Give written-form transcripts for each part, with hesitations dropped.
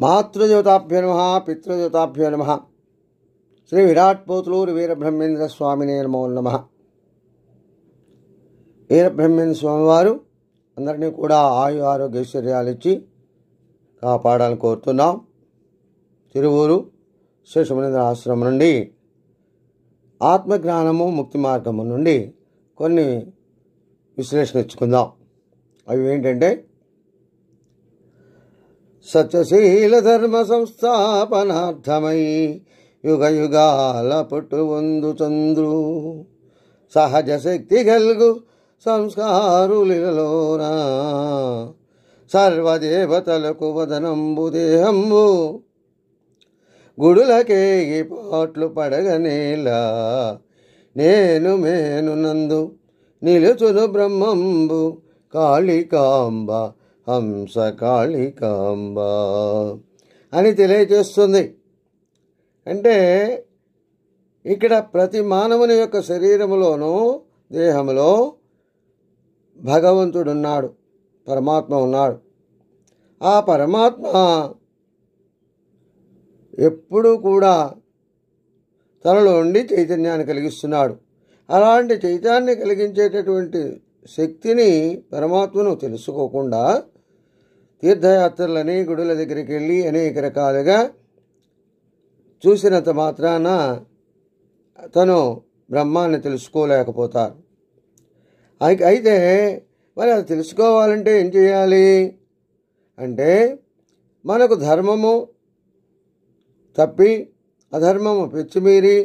మాతృదేవతాభ్యో నమః, పితృదేవతాభ్యో నమః. శ్రీ విరాట్ పోతులూరు వీరబ్రహ్మేంద్ర స్వామినే నమో నమః. వీరబ్రహ్మేంద్ర స్వామివారు అందరినీ కూడా ఆయు ఆరోగ్య ఐశ్వర్యాలు ఇచ్చి కాపాడాలని కోరుతున్నాం. తిరువూరు శేషమునింద్ర ఆశ్రమం నుండి ఆత్మజ్ఞానము ముక్తి మార్గము నుండి కొన్ని విశ్లేషణ ఇచ్చుకుందాం. అవి ఏంటంటే, సత్యశీల ధర్మ సంస్థాపనార్థమై యుగ యుగాల పుట్టు వందు చంద్రు సహజ శక్తి గల్గు సంస్కారులలోన సర్వదేవతలకు వదనంబు దేహంబు గుడులకేగి పాట్లు పడగనేలా నేను మేను నందు నిలుచును బ్రహ్మంబు కాళికాంబ హంస కాళికాంబ అని తెలియజేస్తుంది. అంటే ఇక్కడ ప్రతి మానవుని యొక్క శరీరములోనూ దేహంలో భగవంతుడున్నాడు, పరమాత్మ ఉన్నాడు. ఆ పరమాత్మ ఎప్పుడూ కూడా తనలో ఉండి చైతన్యాన్ని కలిగిస్తున్నాడు. అలాంటి చైతన్యాన్ని కలిగించేటటువంటి శక్తిని, పరమాత్మను తెలుసుకోకుండా తీర్థయాత్రలని గుడుల దగ్గరికి వెళ్ళి అనేక రకాలుగా చూసినంత మాత్రాన తను బ్రహ్మాన్ని తెలుసుకోలేకపోతారు. అయితే మరి అది తెలుసుకోవాలంటే ఏం చేయాలి అంటే, మనకు ధర్మము తప్పి అధర్మము పెచ్చిమీరి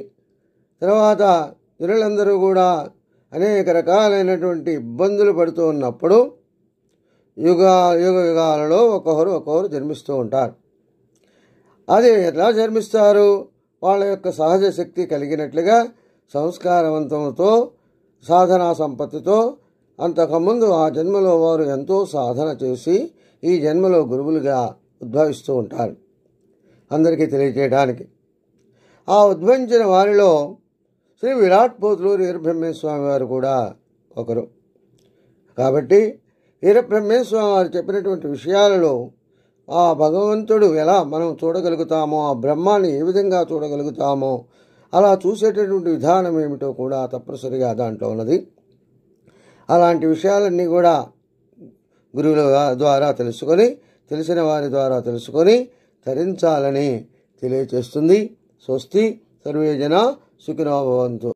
తర్వాత జనులందరూ కూడా అనేక రకాలైనటువంటి ఇబ్బందులు పడుతూ ఉన్నప్పుడు యుగాలలో ఒక్కొక్కరు జన్మిస్తూ ఉంటారు. అది ఎలా జన్మిస్తారు? వాళ్ళ యొక్క సహజ శక్తి కలిగినట్లుగా సంస్కారవంతంతో సాధనా సంపత్తితో అంతకుముందు ఆ జన్మలో వారు ఎంతో సాధన చేసి ఈ జన్మలో గురువులుగా ఉద్భవిస్తూ ఉంటారు. అందరికీ తెలియజేయడానికి ఆ ఉద్భవించిన వారిలో శ్రీ విరాట్ పోతులూరు వీరబ్రహ్మేంద్ర స్వామి వారు కూడా ఒకరు. కాబట్టి వీరబ్రహ్మేంద్ర స్వామి వారు చెప్పినటువంటి విషయాలలో ఆ భగవంతుడు ఎలా మనం చూడగలుగుతామో, ఆ బ్రహ్మాన్ని ఏ విధంగా చూడగలుగుతామో, అలా చూసేటటువంటి విధానం ఏమిటో కూడా తప్పనిసరిగా దాంట్లో ఉన్నది. అలాంటి విషయాలన్నీ కూడా గురువుల ద్వారా తెలుసుకొని, తెలిసిన వారి ద్వారా తెలుసుకొని తరించాలని తెలియచేస్తుంది. స్వస్తి. సర్వే జనా సుఖినో భవంతు.